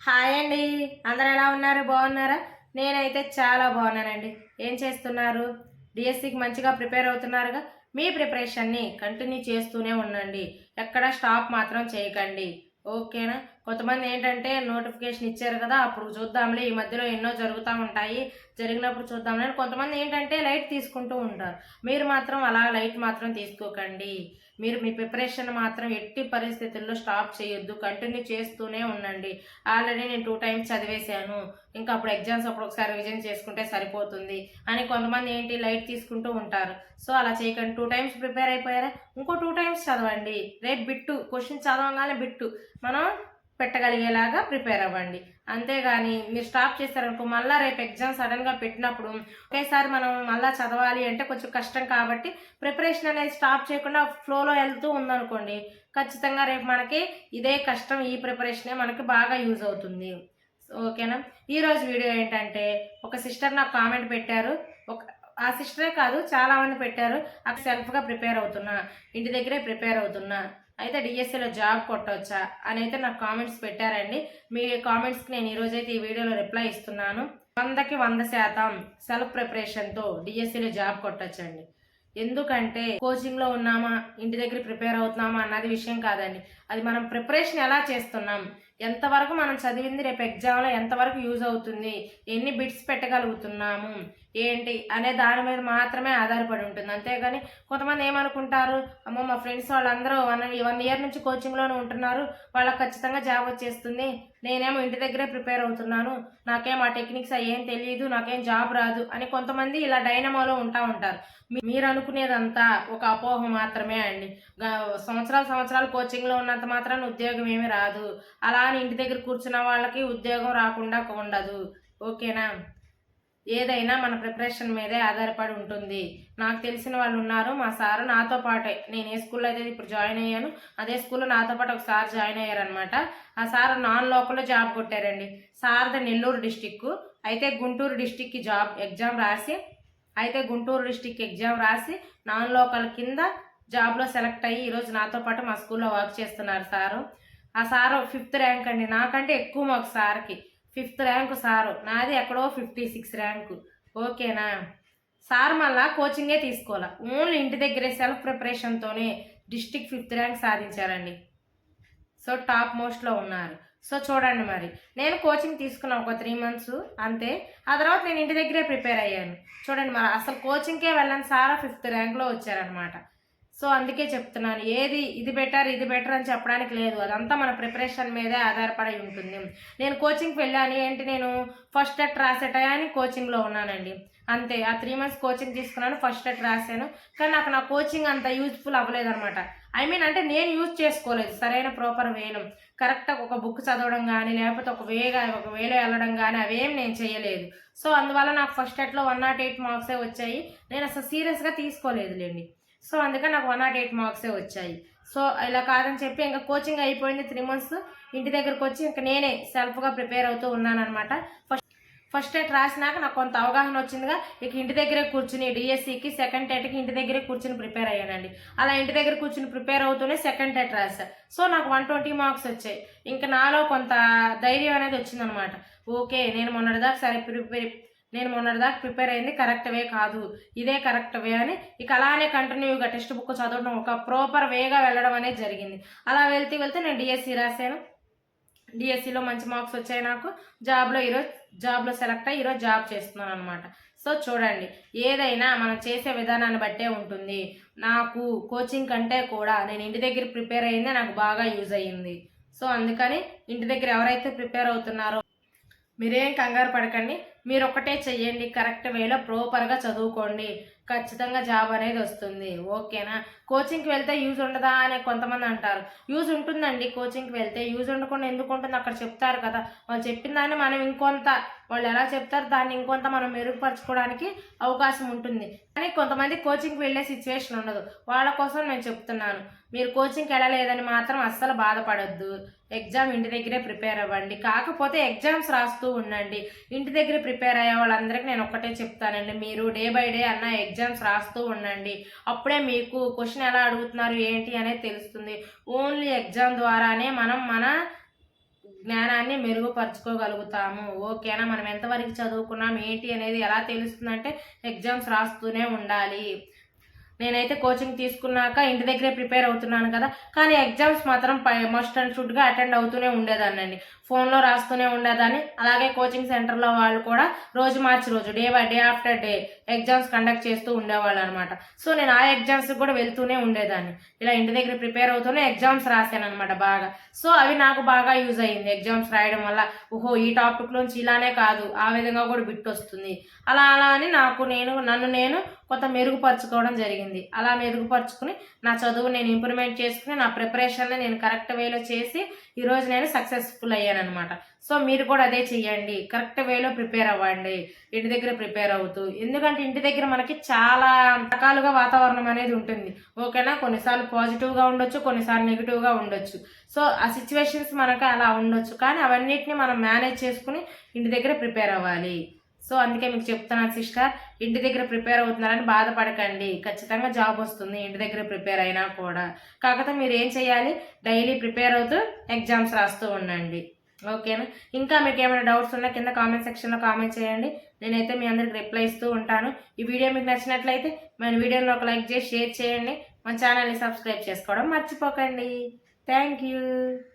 Hi అండి. అందరు ఎలా ఉన్నారు? బాగున్నారా? నేనైతే చాలా బాగున్నానండి. ఏం చేస్తున్నారు? డిఎస్సికి మంచిగా ప్రిపేర్ అవుతున్నారుగా? మీ ప్రిపరేషన్ని కంటిన్యూ చేస్తూనే ఉండండి. ఎక్కడ స్టాప్ మాత్రం చేయకండి. ఓకేనా? కొంతమంది ఏంటంటే నోటిఫికేషన్ ఇచ్చారు కదా, అప్పుడు చూద్దాంలే, ఈ మధ్యలో ఎన్నో జరుగుతూ ఉంటాయి, జరిగినప్పుడు చూద్దాంలే అని కొంతమంది ఏంటంటే లైట్ తీసుకుంటూ ఉంటారు. మీరు మాత్రం అలా లైట్ మాత్రం తీసుకోకండి. మీరు మీ ప్రిపరేషన్ మాత్రం ఎట్టి పరిస్థితుల్లో స్టాప్ చేయొద్దు, కంటిన్యూ చేస్తూనే ఉండండి. ఆల్రెడీ నేను 2 టైమ్స్ చదివేశాను, ఇంకా అప్పుడు ఎగ్జామ్స్ అప్పుడు ఒకసారి రివిజన్ చేసుకుంటే సరిపోతుంది అని కొంతమంది ఏంటి లైట్ తీసుకుంటూ ఉంటారు. సో అలా చేయకండి. 2 టైమ్స్ ప్రిపేర్ అయిపోయారా, ఇంకో 2 టైమ్స్ చదవండి. రేపు బిట్టు క్వశ్చన్ చదవగానే బిట్టు మనం పెట్టగలిగేలాగా ప్రిపేర్ అవ్వండి. అంతేగాని మీరు స్టాప్ చేస్తారనుకో, మళ్ళీ రేపు ఎగ్జామ్ సడన్గా పెట్టినప్పుడు ఒకేసారి మనం మళ్ళీ చదవాలి అంటే కొంచెం కష్టం. కాబట్టి ప్రిపరేషన్ అనేది స్టాప్ చేయకుండా ఫ్లోలో వెళ్తూ ఉందనుకోండి, ఖచ్చితంగా రేపు మనకి ఇదే కష్టం, ఈ ప్రిపరేషనే మనకి బాగా యూజ్ అవుతుంది. ఓకేనా? ఈరోజు వీడియో ఏంటంటే, ఒక సిస్టర్ నాకు కామెంట్ పెట్టారు. ఒక ఆ సిస్టరే కాదు, చాలామంది పెట్టారు. అక్కడ సెల్ఫ్గా ప్రిపేర్ అవుతున్నా, ఇంటి దగ్గరే ప్రిపేర్ అవుతున్నా, అయితే డిఎస్సిలో జాబ్ కొట్టవచ్చా అని అయితే నాకు కామెంట్స్ పెట్టారండి. మీ కామెంట్స్కి నేను ఈరోజైతే ఈ వీడియోలో రిప్లై ఇస్తున్నాను. 100కి 100% సెల్ఫ్ ప్రిపరేషన్తో డిఎస్సిలో జాబ్ కొట్టచ్చండి. ఎందుకంటే కోచింగ్లో ఉన్నామా, ఇంటి దగ్గర ప్రిపేర్ అవుతున్నామా అన్నది విషయం కాదండి. అది మనం ప్రిపరేషన్ ఎలా చేస్తున్నాం, ఎంతవరకు మనం చదివింది రేపు ఎగ్జామ్లో ఎంతవరకు యూజ్ అవుతుంది, ఎన్ని బిట్స్ పెట్టగలుగుతున్నాము ఏంటి అనే దాని మీద మాత్రమే ఆధారపడి ఉంటుంది. అంతేగాని కొంతమంది ఏమనుకుంటారు, అమ్మో మా ఫ్రెండ్స్ వాళ్ళందరూ 1 ఇయర్ నుంచి కోచింగ్లోనే ఉంటున్నారు, వాళ్ళకి ఖచ్చితంగా జాబ్ వచ్చేస్తుంది, నేనేమో ఇంటి దగ్గరే ప్రిపేర్ అవుతున్నాను, నాకేం ఆ టెక్నిక్స్ ఏం తెలియదు, నాకేం జాబ్ రాదు అని కొంతమంది ఇలా డైనమోలో ఉంటారు. మీరు అనుకునేదంతా ఒక అపోహ మాత్రమే అండి. సంవత్సరాలు కోచింగ్లో ఉన్నంత మాత్రాన ఉద్యోగం ఏమీ రాదు, అలా అని ఇంటి దగ్గర కూర్చున్న వాళ్ళకి ఉద్యోగం రాకుండా ఉండదు. ఓకేనా? ఏదైనా మన ప్రిపరేషన్ మీదే ఆధారపడి ఉంటుంది. నాకు తెలిసిన వాళ్ళు ఉన్నారు, మా సారు నాతో పాటే, నేను ఏ స్కూల్లో అయితే ఇప్పుడు జాయిన్ అయ్యాను అదే స్కూల్లో నాతో పాటు ఒక సార్ జాయిన్ అయ్యారనమాట. ఆ సార్ నాన్ లోకల్లో జాబ్ కొట్టారండి. సార్ది నెల్లూరు డిస్టిక్, అయితే గుంటూరు డిస్టిక్కి గుంటూరు డిస్టిక్ ఎగ్జామ్ రాసి నాన్ లోకల్ కింద జాబ్లో సెలెక్ట్ అయ్యి ఈరోజు నాతో పాటు మా స్కూల్లో వర్క్ చేస్తున్నారు సారు. ఆ సారు 5th ర్యాంక్ అండి, నాకంటే ఎక్కువ మాకు సార్కి 5th ర్యాంకు సారు, నాది ఎక్కడో 56 ర్యాంకు. ఓకేనా? సార్ మళ్ళా కోచింగే తీసుకోవాలి, ఓన్లీ ఇంటి దగ్గరే సెల్ఫ్ ప్రిపరేషన్తోనే డిస్టిక్ 5th ర్యాంక్ సాధించారండి. సో టాప్ మోస్ట్లో ఉన్నారు. సో చూడండి, మరి నేను కోచింగ్ తీసుకున్నాను ఒక 3 మంత్స్ అంతే. ఆ తర్వాత నేను ఇంటి దగ్గరే ప్రిపేర్ అయ్యాను. చూడండి, మరి అసలు కోచింగ్కే వెళ్ళని సారా 5th ర్యాంక్లో వచ్చారనమాట. సో అందుకే చెప్తున్నాను, ఇది బెటర్ అని చెప్పడానికి లేదు, అదంతా మన ప్రిపరేషన్ మీదే ఆధారపడి ఉంటుంది. నేను కోచింగ్కి వెళ్ళాను ఏంటి, నేను ఫస్ట్ టెట్ రాసే టయానికి కోచింగ్లో ఉన్నానండి. అంతే, ఆ 3 మంత్స్ కోచింగ్ తీసుకున్నాను, ఫస్ట్ టెట్ రాశాను. కానీ నాకు నా కోచింగ్ అంత యూజ్ఫుల్ అవ్వలేదన్నమాట. అంటే నేను యూజ్ చేసుకోలేదు సరైన ప్రాపర్ వేలో, కరెక్ట్గా ఒక బుక్ చదవడం కానీ లేకపోతే ఒక వేలో వెళ్ళడం కానీ అవేం నేను చేయలేదు. సో అందువల్ల నాకు ఫస్ట్ టెట్లో 108 మార్క్సే వచ్చాయి. నేను అసలు సీరియస్గా తీసుకోలేదులేండి. సో అందుకని నాకు 108 మార్క్సే వచ్చాయి. సో ఇలా కాదని చెప్పి ఇంకా కోచింగ్ అయిపోయింది 3 మంత్స్, ఇంటి దగ్గరకు వచ్చి ఇంకా నేనే సెల్ఫ్గా ప్రిపేర్ అవుతూ ఉన్నానమాట. ఫస్ట్ టెట్ రాసినాక నాకు కొంత అవగాహన వచ్చిందిగా, ఇక ఇంటి దగ్గరే కూర్చుని డిఎస్సికి సెకండ్ టెట్కి ఇంటి దగ్గరే కూర్చుని ప్రిపేర్ అయ్యానండి. అలా ఇంటి దగ్గర కూర్చుని ప్రిపేర్ అవుతూనే సెకండ్ టెట్ రాశాను. సో నాకు 120 మార్క్స్ వచ్చాయి. ఇంకా నాలో కొంత ధైర్యం అనేది వచ్చిందనమాట. ఓకే, నేను మొన్నటిదాకా ప్రిపేర్ అయింది కరెక్ట్ వే కాదు, ఇదే కరెక్ట్ వే అని ఇక అలానే కంటిన్యూగా టెక్స్ట్ బుక్ చదవడం, ఒక ప్రాపర్ వేగా వెళ్ళడం అనేది జరిగింది. అలా వెళ్తే నేను డిఎస్సి రాశాను. డిఎస్సిలో మంచి మార్క్స్ వచ్చాయి నాకు. జాబ్లో సెలెక్ట్ అయ్యి ఈరోజు జాబ్ చేస్తున్నాను అనమాట. సో చూడండి, ఏదైనా మనం చేసే విధానాన్ని బట్టే ఉంటుంది. నాకు కోచింగ్ కంటే కూడా నేను ఇంటి దగ్గర ప్రిపేర్ అయ్యిందే నాకు బాగా యూజ్ అయ్యింది. సో అందుకని ఇంటి దగ్గర ఎవరైతే ప్రిపేర్ అవుతున్నారో మీరేం కంగారు పడకండి, మీరు ఒకటే చెయ్యండి, కరెక్ట్ వేలో ప్రాపర్గా చదువుకోండి, ఖచ్చితంగా జాబ్ అనేది వస్తుంది. ఓకేనా? కోచింగ్కి వెళ్తే యూజ్ ఉండదా అని కొంతమంది అంటారు. యూజ్ ఉంటుందండి, కోచింగ్కి వెళ్తే యూజ్ ఉండకుండా ఎందుకు ఉంటుంది, అక్కడ చెప్తారు కదా, వాళ్ళు చెప్పిన దాన్ని మనం వాళ్ళు ఎలా చెప్తారు దాన్ని ఇంకొంత మనం మెరుగుపరచుకోవడానికి అవకాశం ఉంటుంది. కానీ కొంతమంది కోచింగ్కి వెళ్ళే సిచ్యువేషన్ ఉండదు, వాళ్ళ కోసం నేను చెప్తున్నాను. మీరు కోచింగ్కి వెళ్ళలేదని మాత్రం అస్సలు బాధపడొద్దు. ఎగ్జామ్ ఇంటి దగ్గరే ప్రిపేర్ అవ్వండి, కాకపోతే ఎగ్జామ్స్ రాస్తూ ఉండండి. ఇంటి దగ్గర ప్రిపేర్ అయ్యే వాళ్ళందరికీ నేను ఒక్కటే చెప్తానండి, మీరు డే బై డే అన్న ఎగ్జామ్స్ రాస్తూ ఉండండి. అప్పుడే మీకు క్వశ్చన్ ఎలా అడుగుతున్నారు ఏంటి అనేది తెలుస్తుంది. ఓన్లీ ఎగ్జామ్ ద్వారానే మనం మన జ్ఞానాన్ని మెరుగుపరుచుకోగలుగుతాము. ఓకేనా? మనం ఎంతవరకు చదువుకున్నాం ఏంటి అనేది ఎలా తెలుస్తుందంటే ఎగ్జామ్స్ రాస్తూనే ఉండాలి. నేనైతే కోచింగ్ తీసుకున్నాక ఇంటి దగ్గరే ప్రిపేర్ అవుతున్నాను కదా, కానీ ఎగ్జామ్స్ మాత్రం మస్ట్ అండ్ షుడ్గా అటెండ్ అవుతూనే ఉండేదాన్ని. ఫోన్లో రాస్తూనే ఉండేదాన్ని. అలాగే కోచింగ్ సెంటర్లో వాళ్ళు కూడా రోజు మార్చి రోజు day by day after day exams conduct చేస్తూ ఉండేవాళ్ళు అనమాట. సో నేను ఆ ఎగ్జామ్స్కి కూడా వెళ్తూనే ఉండేదాన్ని. ఇలా ఇంటి దగ్గర ప్రిపేర్ అవుతూనే ఎగ్జామ్స్ రాశాను అనమాట బాగా. సో అవి నాకు బాగా యూజ్ అయ్యింది. ఎగ్జామ్స్ రాయడం వల్ల ఓహో ఈ టాపిక్లోంచి ఇలానే కాదు, ఆ విధంగా కూడా బిట్ వస్తుంది, అలా అలా అని నన్ను నేను కొంత మెరుగుపరుచుకోవడం జరిగింది. అలా మెరుగుపరుచుకుని నా చదువు నేను ఇంప్రూవ్మెంట్ చేసుకుని నా ప్రిపరేషన్ని నేను కరెక్ట్ వేలో చేసి ఈరోజు నేను సక్సెస్ఫుల్ అయ్యాను అనమాట. సో మీరు కూడా అదే చెయ్యండి, కరెక్ట్ వేలో ప్రిపేర్ అవ్వండి ఇంటి దగ్గర ప్రిపేర్ అవుతూ. ఎందుకంటే ఇంటి దగ్గర మనకి చాలా రకాలుగా వాతావరణం అనేది ఉంటుంది. ఓకేనా? కొన్నిసార్లు పాజిటివ్గా ఉండొచ్చు, కొన్నిసార్లు నెగిటివ్గా ఉండొచ్చు. సో ఆ సిచ్యువేషన్స్ మనకు అలా ఉండొచ్చు, కానీ అవన్నిటిని మనం మేనేజ్ చేసుకుని ఇంటి దగ్గర ప్రిపేర్ అవ్వాలి. సో అందుకే మీకు చెప్తున్నాను సిస్టర్, ఇంటి దగ్గర ప్రిపేర్ అవుతున్నారని బాధపడకండి. ఖచ్చితంగా జాబ్ వస్తుంది ఇంటి దగ్గర ప్రిపేర్ అయినా కూడా. కాకపోతే మీరు ఏం చేయాలి, డైలీ ప్రిపేర్ అవుతూ ఎగ్జామ్స్ రాస్తూ ఉండండి. ఓకేనా? ఇంకా మీకు ఏమైనా డౌట్స్ ఉన్నా కింద కామెంట్ సెక్షన్లో కామెంట్ చేయండి. నేనైతే మీ అందరికి రిప్లై ఇస్తూ ఉంటాను. ఈ వీడియో మీకు నచ్చినట్లయితే మన వీడియోని ఒక లైక్ చేసి షేర్ చేయండి. మన ఛానల్ని సబ్స్క్రైబ్ చేసుకోవడం మర్చిపోకండి. Thank you.